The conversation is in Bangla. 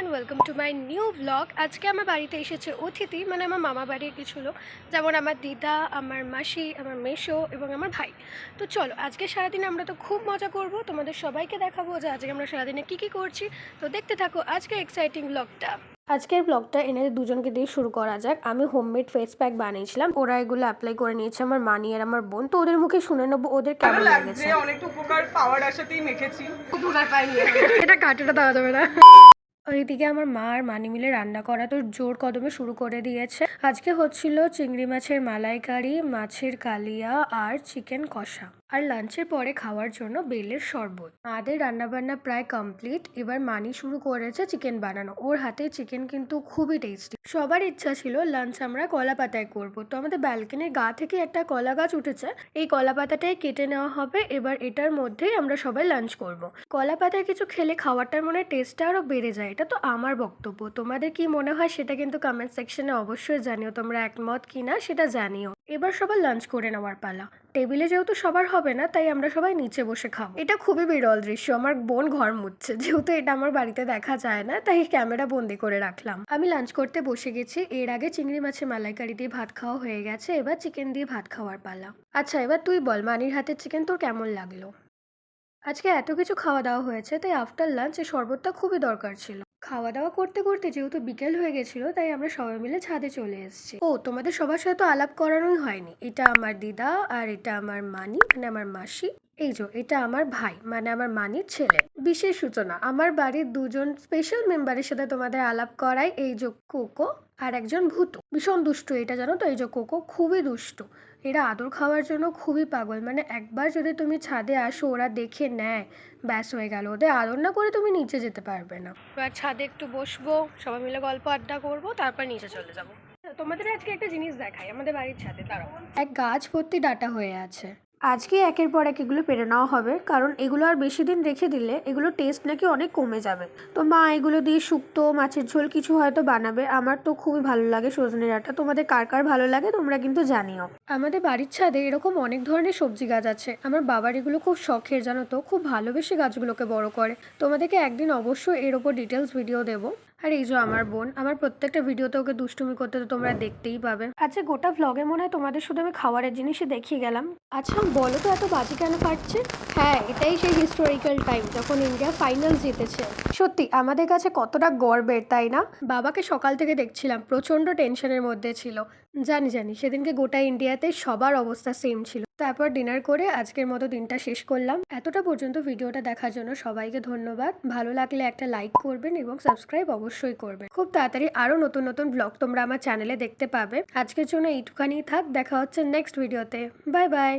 Everyone, welcome to my new blog. আজকে আমার বাড়িতে এসেছে অতিথি, মানে আমার মামা বাড়ির কিছু লোক, যেমন আমার দিদা, আমার মাসি, আমার মেসো এবং আমার ভাই। তো চলো, আজকে সারাদিনে আমরা তো খুব মজা করব, তোমাদের সবাইকে দেখাবো যে আজকে আমরা সারাদিনে কী কী করছি। তো দেখতে থাকো আজকে এক্সাইটিং ব্লগটা। আজকের ব্লগটা এনাদের দুজনকে দিয়ে শুরু করা যাক। আমি হোমমেড ফেস প্যাক বানিয়েছিলাম, ওরা এগুলো অ্যাপ্লাই করে নিয়েছে, আমার মানি আর আমার বোন। তো ওদের মুখে শুনে নেবো ওদের কেমন লেগেছে। অনেক উপকার পাওয়ার আশাতেই মেখেছি, উপকার পাইনি। এটা কাটুটা দেওয়া যাবে না। ওইদিকে আমার মা আর মানি মিলে রান্না করা তো জোর কদমে শুরু করে দিয়েছে। আজকে হচ্ছিল চিংড়ি মাছের মালাইকারি, মাছের কালিয়া আর চিকেন কষা। আর লাঞ্চের পরে খাওয়ার জন্য বেলের শরবত। মাদের রান্নাবান্না প্রায় কমপ্লিট। এবার মানি শুরু করেছে চিকেন বানানো। ওর হাতে চিকেন কিন্তু খুবই টেস্টি। সবার ইচ্ছা ছিল লাঞ্চ আমরা কলা পাতায় করবো। তো আমাদের ব্যালকনির গা থেকে একটা কলা গাছ উঠেছে, এই কলা পাতাটাই কেটে নেওয়া হবে। এবার এটার মধ্যেই আমরা সবাই লাঞ্চ করব। কলা পাতায় কিছু খেলে খাওয়াটার মনে টেস্টটা আরও বেড়ে যায়, এটা তো আমার বক্তব্য। তোমাদের কি মনে হয় সেটা কিন্তু কমেন্ট সেকশনে অবশ্যই জানিও, তোমরা একমত কিনা সেটা জানিও। এবার সবার লাঞ্চ করে নেওয়ার পালা। টেবিলে যেহেতু সবার হবে না, তাই আমরা সবাই নিচে বসে খাবো। এটা খুবই বিরল দৃশ্য। আমার বোন ঘর মুছছে, যেহেতু এটা আমার বাড়িতে দেখা যায় না, তাই ক্যামেরা বন্দি করে রাখলাম। আমি লাঞ্চ করতে বসে গেছি। এর আগে চিংড়ি মাছের মালাইকারি দিয়ে ভাত খাওয়া হয়ে গেছে, এবার চিকেন দিয়ে ভাত খাওয়ার পালা। আচ্ছা, এবার তুই বল, মানির হাতের চিকেন তোর কেমন লাগলো? আজকে এত কিছু খাওয়া দাওয়া হয়েছে, তাই আফটার লাঞ্চ এই শরবতটা খুবই দরকার ছিল। খাওয়া দাওয়া করতে করতে যেহেতু বিকেল হয়ে গেছিল, তাই আমরা সবাই মিলে ছাদে চলে এসেছি। ও, তোমাদের সবার সাথে তো আলাপ করানোই হয়নি। এটা আমার দিদা আর এটা আমার মানি, মানে আমার মাসি। এই যে এটা আমার ভাই, মানে আমার মানির ছেলে। বিশেষ সূচনা, আমার বাড়ির দুজন স্পেশাল মেম্বারের সাথে তোমাদের আলাপ করাই। এই যে কোকো আর একজন ভূতু, ভীষণ দুষ্টু এটা, জানো তো? এই যে কোকো খুবই দুষ্টু। এরা আদর খাওয়ার জন্য খুবই পাগল, মানে একবার যদি তুমি ছাদে আসো ওরা দেখে নেয়, ব্যাস হয়ে গেল। ওদের আদর না করে তুমি নিচে যেতে পারবে না। এবার ছাদে একটু বসবো, সবাই মিলে গল্প আড্ডা করবো, তারপর নিচে চলে যাবো। তোমাদের আজকে একটা জিনিস দেখাই, আমাদের বাড়ির ছাদে দাঁড়াও। এক গাছ ভর্তি ডাঁটা হয়ে আছে। আজকে একের পর এক এগুলো পেরে নেওয়া হবে, কারণ এগুলো আর বেশি দিন রেখে দিলে এগুলো টেস্ট নাকি অনেক কমে যাবে। তো মা এগুলো দিয়ে শুক্তো, মাছের ঝোল কিছু হয়তো বানাবে। আমার তো খুবই ভালো লাগে সজনে ডাঁটা। তোমাদের কার কার ভালো লাগে তোমরা কিন্তু জানিও। আমাদের বাড়ির ছাদে এরকম অনেক ধরনের সবজি গাছ আছে। আমার বাবার এগুলো খুব শখের, জানো তো? খুব ভালোবেসে গাছগুলোকে বড় করে। তোমাদেরকে একদিন অবশ্যই এর ওপর ডিটেলস ভিডিও দেবো। আর এই যে আমার বোন, আমার প্রত্যেকটা ভিডিওতে ওকে দুষ্টুমি করতে তো তোমরা দেখতেই পাবে। আচ্ছা, গোটা ভ্লগে মনে হয় তোমাদের শুধু আমি খাবারের জিনিসই দেখিয়ে গেলাম। আচ্ছা বলো তো, এত বাজি কেন ফাটছে? হ্যাঁ, এটাই সেই হিস্টোরিক্যাল টাইম যখন ইন্ডিয়া ফাইনাল জিতেছে। সত্যি আমাদের কাছে কতটা গর্বের, তাই না? বাবাকে সকাল থেকে দেখছিলাম প্রচন্ড টেনশনের মধ্যে ছিল। জানি জানি, সেদিনকে গোটা ইন্ডিয়াতে সবার অবস্থা সেম ছিল। তারপর ডিনার করে আজকের মতো দিনটা শেষ করলাম। এতটা পর্যন্ত ভিডিওটা দেখার জন্য সবাইকে ধন্যবাদ। ভালো লাগলে একটা লাইক করবেন এবং সাবস্ক্রাইব অবশ্যই করবেন। খুব তাড়াতাড়ি আরো নতুন নতুন ব্লগ তোমরা আমার চ্যানেলে দেখতে পাবে। আজকের জন্য এইটুখানি থাক, দেখা হচ্ছে নেক্সট ভিডিওতে। Bye bye.